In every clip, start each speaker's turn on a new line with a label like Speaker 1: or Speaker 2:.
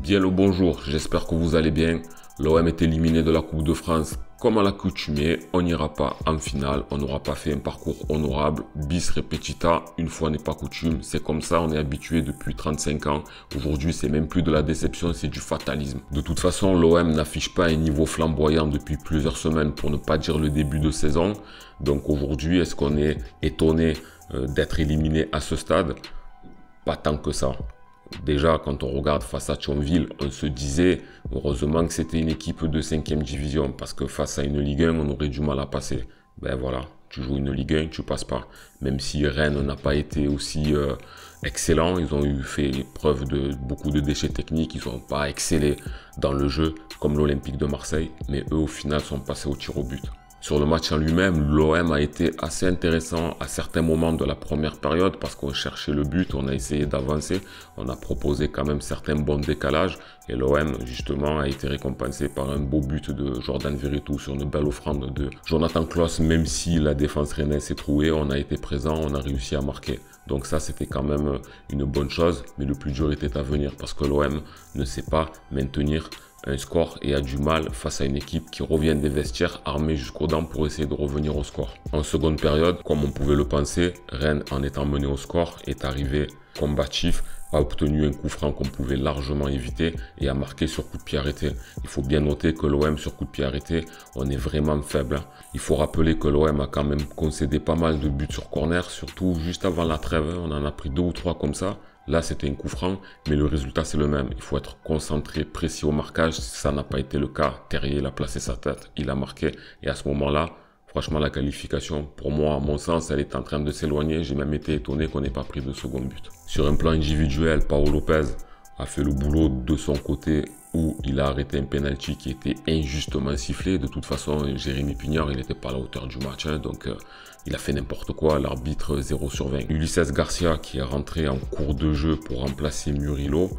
Speaker 1: Bien le bonjour, j'espère que vous allez bien. L'OM est éliminé de la Coupe de France comme à l'accoutumée. On n'ira pas en finale, on n'aura pas fait un parcours honorable. Bis repetita, une fois n'est pas coutume. C'est comme ça, on est habitué depuis 35 ans. Aujourd'hui, c'est même plus de la déception, c'est du fatalisme. De toute façon, l'OM n'affiche pas un niveau flamboyant depuis plusieurs semaines, pour ne pas dire le début de saison. Donc aujourd'hui, est-ce qu'on est étonné d'être éliminé à ce stade? Pas tant que ça. Déjà, quand on regarde face à Thionville, on se disait heureusement que c'était une équipe de 5e division, parce que face à une Ligue 1, on aurait du mal à passer. Ben voilà, tu joues une Ligue 1, tu passes pas. Même si Rennes n'a pas été aussi excellent, ils ont fait preuve de beaucoup de déchets techniques, ils n'ont pas excellé dans le jeu comme l'Olympique de Marseille, mais eux au final sont passés au tir au but. Sur le match en lui-même, l'OM a été assez intéressant à certains moments de la première période parce qu'on cherchait le but, on a essayé d'avancer, on a proposé quand même certains bons décalages et l'OM justement a été récompensé par un beau but de Jordan Veretout sur une belle offrande de Jonathan Klaus. Même si la défense rennaise s'est trouée, on a été présent, on a réussi à marquer. Donc ça, c'était quand même une bonne chose, mais le plus dur était à venir parce que l'OM ne sait pas maintenir un score et a du mal face à une équipe qui revient des vestiaires armée jusqu'aux dents pour essayer de revenir au score. En seconde période, comme on pouvait le penser, Rennes, en étant mené au score, est arrivé combatif, a obtenu un coup franc qu'on pouvait largement éviter et a marqué sur coup de pied arrêté. Il faut bien noter que l'OM sur coup de pied arrêté, on est vraiment faible. Il faut rappeler que l'OM a quand même concédé pas mal de buts sur corner, surtout juste avant la trêve. On en a pris 2 ou 3 comme ça. Là, c'était un coup franc, mais le résultat, c'est le même. Il faut être concentré, précis au marquage. Ça n'a pas été le cas. Terrier, il a placé sa tête, il a marqué. Et à ce moment-là, franchement, la qualification, pour moi, à mon sens, elle est en train de s'éloigner. J'ai même été étonné qu'on n'ait pas pris de second but. Sur un plan individuel, Paolo Lopez a fait le boulot de son côté où il a arrêté un penalty qui était injustement sifflé. De toute façon, Jérémy Pignard, il n'était pas à la hauteur du match. Donc, il a fait n'importe quoi. L'arbitre 0 sur 20. Ulisses Garcia qui est rentré en cours de jeu pour remplacer Murillo.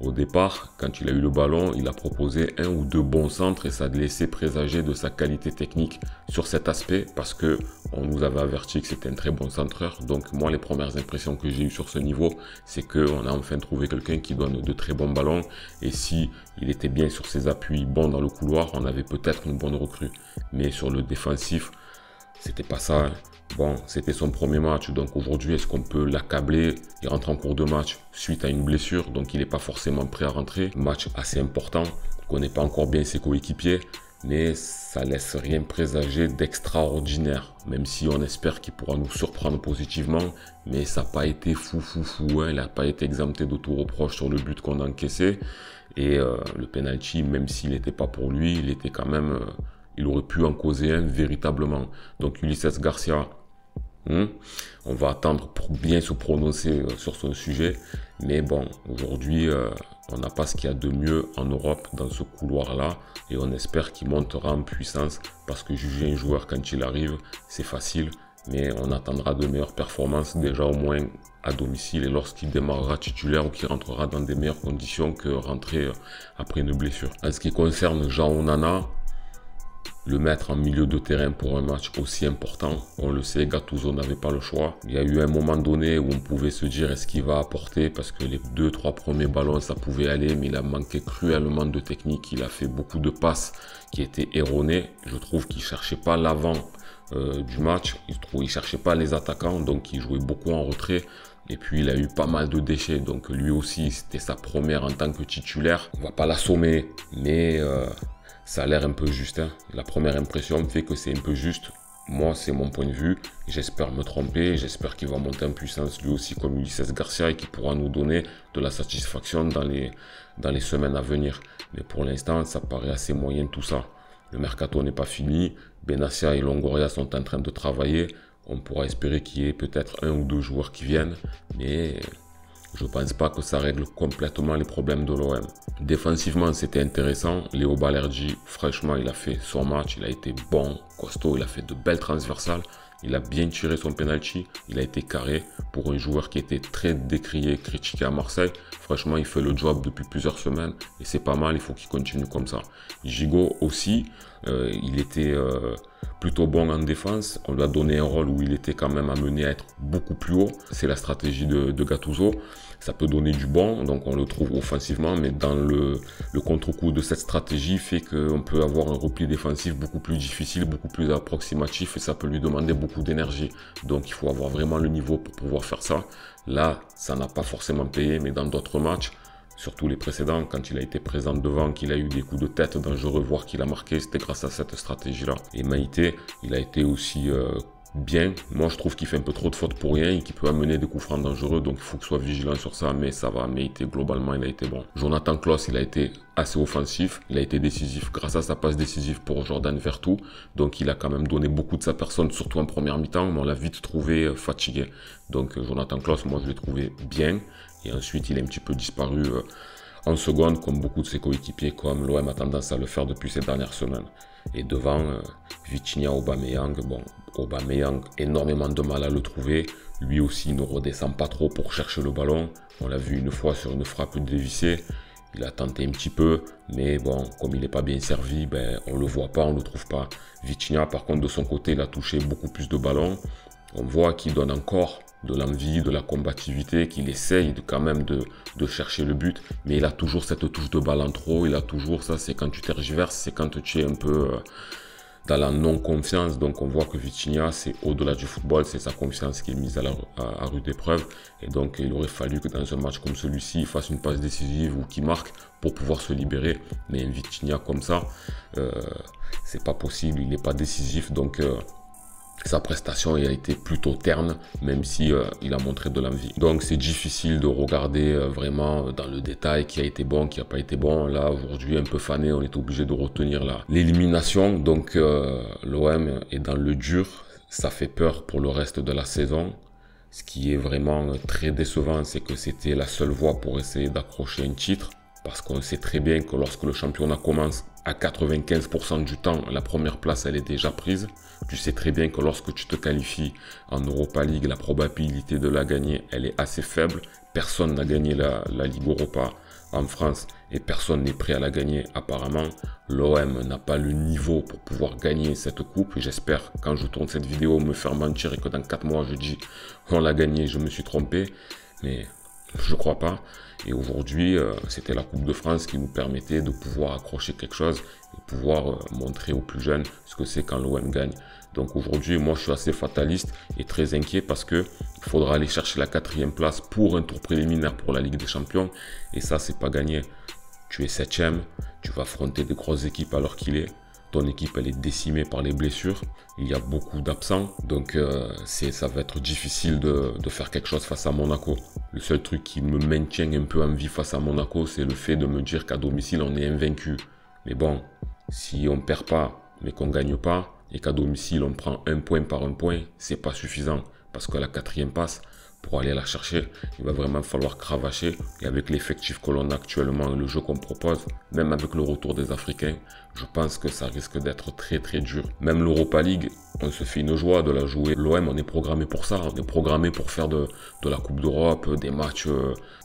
Speaker 1: Au départ, quand il a eu le ballon, il a proposé 1 ou 2 bons centres et ça a laissé présager de sa qualité technique sur cet aspect parce que on nous avait averti que c'était un très bon centreur. Donc moi, les premières impressions que j'ai eues sur ce niveau, c'est qu'on a enfin trouvé quelqu'un qui donne de très bons ballons et si il était bien sur ses appuis, bon dans le couloir, on avait peut-être une bonne recrue. Mais sur le défensif, c'était pas ça. Hein. Bon, c'était son premier match, donc aujourd'hui, est-ce qu'on peut l'accabler? Il rentre en cours de match suite à une blessure, donc il n'est pas forcément prêt à rentrer. Match assez important, on ne connaît pas encore bien ses coéquipiers, mais ça laisse rien présager d'extraordinaire, même si on espère qu'il pourra nous surprendre positivement, mais ça n'a pas été fou, hein. Il n'a pas été exempté de tout reproche sur le but qu'on a encaissé, et le penalty, même s'il n'était pas pour lui, il était quand même... il aurait pu en causer un véritablement. Donc Ulisses Garcia, on va attendre pour bien se prononcer sur son sujet. Mais bon, aujourd'hui, on n'a pas ce qu'il y a de mieux en Europe dans ce couloir-là. Et on espère qu'il montera en puissance. Parce que juger un joueur quand il arrive, c'est facile. Mais on attendra de meilleures performances déjà au moins à domicile et lorsqu'il démarrera titulaire ou qu'il rentrera dans des meilleures conditions que rentrer après une blessure. En ce qui concerne Jean Onana, le mettre en milieu de terrain pour un match aussi important, on le sait, Gattuso n'avait pas le choix. Il y a eu un moment donné où on pouvait se dire est-ce qu'il va apporter parce que les 2-3 premiers ballons ça pouvait aller, mais il a manqué cruellement de technique. Il a fait beaucoup de passes qui étaient erronées. Je trouve qu'il cherchait pas l'avant du match, il cherchait pas les attaquants, donc il jouait beaucoup en retrait. Et puis il a eu pas mal de déchets, donc lui aussi c'était sa première en tant que titulaire. On va pas l'assommer, mais ça a l'air un peu juste. Hein. La première impression me fait que c'est un peu juste. Moi, c'est mon point de vue. J'espère me tromper. J'espère qu'il va monter en puissance lui aussi comme Ulisses Garcia et qu'il pourra nous donner de la satisfaction dans les semaines à venir. Mais pour l'instant, ça paraît assez moyen tout ça. Le mercato n'est pas fini. Benassia et Longoria sont en train de travailler. On pourra espérer qu'il y ait peut-être 1 ou 2 joueurs qui viennent. Mais je ne pense pas que ça règle complètement les problèmes de l'OM. Défensivement, c'était intéressant. Léo Balerdi, franchement, il a fait son match. Il a été bon, costaud. Il a fait de belles transversales. Il a bien tiré son penalty. Il a été carré pour un joueur qui était très décrié, critiqué à Marseille. Franchement, il fait le job depuis plusieurs semaines. Et c'est pas mal. Il faut qu'il continue comme ça. Gigot aussi, il était plutôt bon en défense. On lui a donné un rôle où il était quand même amené à être beaucoup plus haut. C'est la stratégie de Gattuso. ça peut donner du bon, donc on le trouve offensivement, mais dans le contre-coup de cette stratégie fait qu'on peut avoir un repli défensif beaucoup plus difficile, beaucoup plus approximatif, et ça peut lui demander beaucoup d'énergie. Donc il faut avoir vraiment le niveau pour pouvoir faire ça. Là, ça n'a pas forcément payé, mais dans d'autres matchs, surtout les précédents, quand il a été présent devant, qu'il a eu des coups de tête dangereux, voire qu'il a marqué, c'était grâce à cette stratégie-là. Et Meïté, il a été aussi bien. Moi, je trouve qu'il fait un peu trop de fautes pour rien et qu'il peut amener des coups francs dangereux, donc il faut qu'il soit vigilant sur ça, mais ça va. Meïté, globalement, il a été bon. Jonathan Klaus, il a été assez offensif, il a été décisif grâce à sa passe décisive pour Jordan Vertou, donc il a quand même donné beaucoup de sa personne, surtout en première mi-temps, mais on l'a vite trouvé fatigué. Donc Jonathan Klaus, moi, je l'ai trouvé bien. Et ensuite, il est un petit peu disparu en seconde, comme beaucoup de ses coéquipiers, comme l'OM a tendance à le faire depuis ces dernières semaines. Et devant, Vitinha, Aubameyang, bon, Aubameyang, énormément de mal à le trouver. Lui aussi ne redescend pas trop pour chercher le ballon. On l'a vu une fois sur une frappe dévissée. Il a tenté un petit peu, mais bon, comme il n'est pas bien servi, ben, on ne le voit pas, on ne le trouve pas. Vitinha, par contre, de son côté, il a touché beaucoup plus de ballons. On voit qu'il donne encore de l'envie, de la combativité, qu'il essaye quand même de chercher le but, mais il a toujours cette touche de balle en trop, il a toujours ça, c'est quand tu tergiverses, c'est quand tu es un peu dans la non-confiance. Donc on voit que Vitinha, c'est au-delà du football, c'est sa confiance qui est mise à rude épreuve, et donc il aurait fallu que dans un match comme celui-ci, il fasse une passe décisive ou qu'il marque pour pouvoir se libérer, mais un Vitinha comme ça, c'est pas possible, il n'est pas décisif, donc sa prestation a été plutôt terne, même si il a montré de l'envie. Donc c'est difficile de regarder vraiment dans le détail qui a été bon, qui n'a pas été bon. Là aujourd'hui un peu fané, on est obligé de retenir l'élimination. Donc l'OM est dans le dur, ça fait peur pour le reste de la saison. Ce qui est vraiment très décevant, c'est que c'était la seule voie pour essayer d'accrocher un titre. Parce qu'on sait très bien que lorsque le championnat commence, à 95% du temps, la première place, elle est déjà prise. Tu sais très bien que lorsque tu te qualifies en Europa League, la probabilité de la gagner, elle est assez faible. Personne n'a gagné la Ligue Europa en France et personne n'est prêt à la gagner apparemment. L'OM n'a pas le niveau pour pouvoir gagner cette coupe. Et j'espère, quand je tourne cette vidéo, me faire mentir et que dans 4 mois, je dis on l'a gagné, je me suis trompé. Mais je crois pas. Et aujourd'hui, c'était la Coupe de France qui nous permettait de pouvoir accrocher quelque chose et pouvoir montrer aux plus jeunes ce que c'est quand l'OM gagne. Donc aujourd'hui, moi, je suis assez fataliste et très inquiet parce que il faudra aller chercher la 4e place pour un tour préliminaire pour la Ligue des Champions. Et ça, c'est pas gagné. Tu es 7e, tu vas affronter des grosses équipes à l'heure qu'il est. Ton équipe, elle est décimée par les blessures. Il y a beaucoup d'absents. Donc, ça va être difficile de faire quelque chose face à Monaco. Le seul truc qui me maintient un peu en vie face à Monaco, c'est le fait de me dire qu'à domicile, on est invaincu. Mais bon, si on perd pas, mais qu'on gagne pas, et qu'à domicile, on prend un point par un point, c'est pas suffisant. Parce que la 4e passe, pour aller la chercher, il va vraiment falloir cravacher. Et avec l'effectif que l'on a actuellement et le jeu qu'on propose, même avec le retour des Africains, je pense que ça risque d'être très très dur. Même l'Europa League, on se fait une joie de la jouer. L'OM, on est programmé pour ça. On est programmé pour faire de la Coupe d'Europe, des matchs.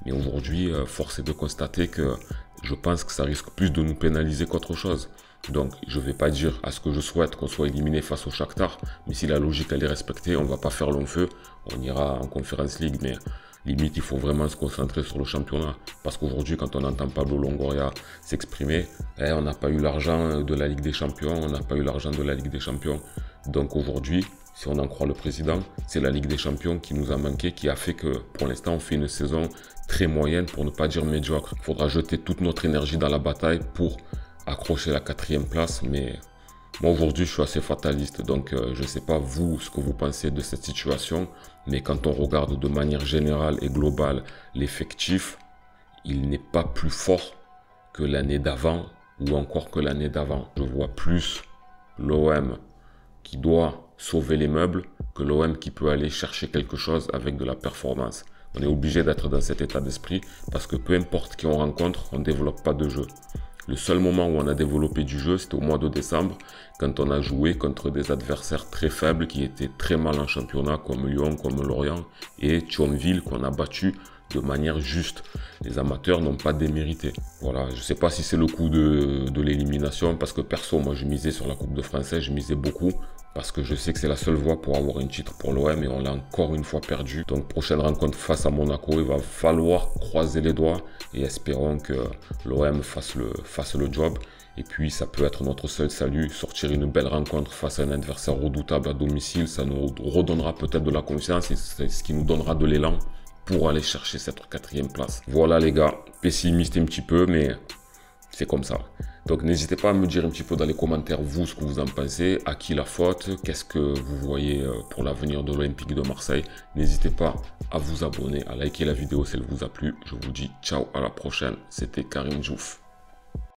Speaker 1: Mais aujourd'hui, force est de constater que je pense que ça risque plus de nous pénaliser qu'autre chose. Donc, je ne vais pas dire à ce que je souhaite qu'on soit éliminé face au Shakhtar, mais si la logique elle est respectée, on ne va pas faire long feu, on ira en Conference League, mais limite, il faut vraiment se concentrer sur le championnat. Parce qu'aujourd'hui, quand on entend Pablo Longoria s'exprimer, on n'a pas eu l'argent de la Ligue des Champions, on n'a pas eu l'argent de la Ligue des Champions. Donc aujourd'hui, si on en croit le président, c'est la Ligue des Champions qui nous a manqué, qui a fait que pour l'instant, on fait une saison très moyenne, pour ne pas dire médiocre. Il faudra jeter toute notre énergie dans la bataille pour accrocher la 4e place, mais moi aujourd'hui je suis assez fataliste, donc je ne sais pas vous ce que vous pensez de cette situation, mais quand on regarde de manière générale et globale l'effectif, il n'est pas plus fort que l'année d'avant ou encore que l'année d'avant. Je vois plus l'OM qui doit sauver les meubles que l'OM qui peut aller chercher quelque chose avec de la performance. On est obligé d'être dans cet état d'esprit parce que peu importe qui on rencontre, on ne développe pas de jeu. Le seul moment où on a développé du jeu, c'était au mois de décembre, quand on a joué contre des adversaires très faibles qui étaient très mal en championnat, comme Lyon, comme Lorient et Thionville, qu'on a battu de manière juste. Les amateurs n'ont pas démérité. Voilà, je ne sais pas si c'est le coup de l'élimination, parce que perso, moi je misais sur la Coupe de Français, je misais beaucoup. parce que je sais que c'est la seule voie pour avoir un titre pour l'OM et on l'a encore une fois perdu. Donc prochaine rencontre face à Monaco, il va falloir croiser les doigts et espérons que l'OM fasse le job. Et puis ça peut être notre seul salut, sortir une belle rencontre face à un adversaire redoutable à domicile, ça nous redonnera peut-être de la confiance et c'est ce qui nous donnera de l'élan pour aller chercher cette quatrième place. Voilà les gars, pessimiste un petit peu, mais c'est comme ça. Donc n'hésitez pas à me dire un petit peu dans les commentaires, vous, ce que vous en pensez, à qui la faute, qu'est-ce que vous voyez pour l'avenir de l'Olympique de Marseille. N'hésitez pas à vous abonner, à liker la vidéo si elle vous a plu. Je vous dis ciao, à la prochaine. C'était Karim Djouf.